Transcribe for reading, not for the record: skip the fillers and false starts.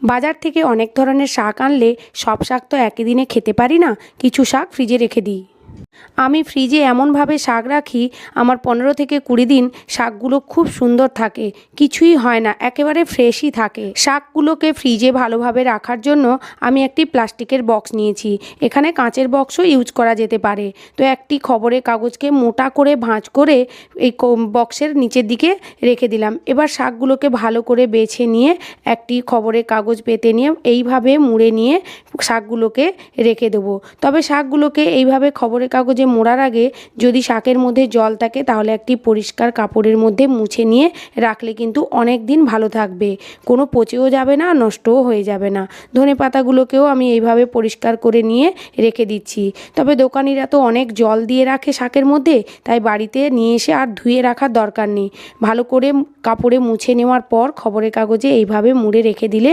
বাজার থেকে অনেক ধরনের শাক আনলে সব শাক তো একই দিনে খেতে পারি না, কিছু শাক ফ্রিজে রেখে দিই। আমি ফ্রিজে এমনভাবে শাক রাখি, আমার 15 থেকে 20 দিন শাকগুলো খুব সুন্দর থাকে, কিছুই হয় না, একেবারে ফ্রেশই থাকে। শাকগুলোকে ফ্রিজে ভালোভাবে রাখার জন্য আমি একটি প্লাস্টিকের বক্স নিয়েছি। এখানে কাঁচের বক্সও ইউজ করা যেতে পারে। তো একটি খবরের কাগজকে মোটা করে ভাঁজ করে এই বক্সের নিচের দিকে রেখে দিলাম। এবার শাকগুলোকে ভালো করে বেছে নিয়ে একটি খবরের কাগজ পেতে নিয়ে এইভাবে মুড়ে নিয়ে শাকগুলোকে রেখে দেবো। তবে শাকগুলোকে এইভাবে খবরের কাগজে মোড়ার আগে যদি শাকের মধ্যে জল থাকে তাহলে একটি পরিষ্কার কাপড়ের মধ্যে মুছে নিয়ে রাখলে কিন্তু অনেক দিন ভালো থাকবে, কোনো পচেও যাবে না, নষ্টও হয়ে যাবে না। ধনেপাতাগুলোকেও আমি এইভাবে পরিষ্কার করে নিয়ে রেখে দিচ্ছি। তবে দোকানিরা তো অনেক জল দিয়ে রাখে শাকের মধ্যে, তাই বাড়িতে নিয়ে এসে আর ধুয়ে রাখার দরকার নেই। ভালো করে কাপড়ে মুছে নেওয়ার পর খবরের কাগজে এইভাবে মুড়ে রেখে দিলে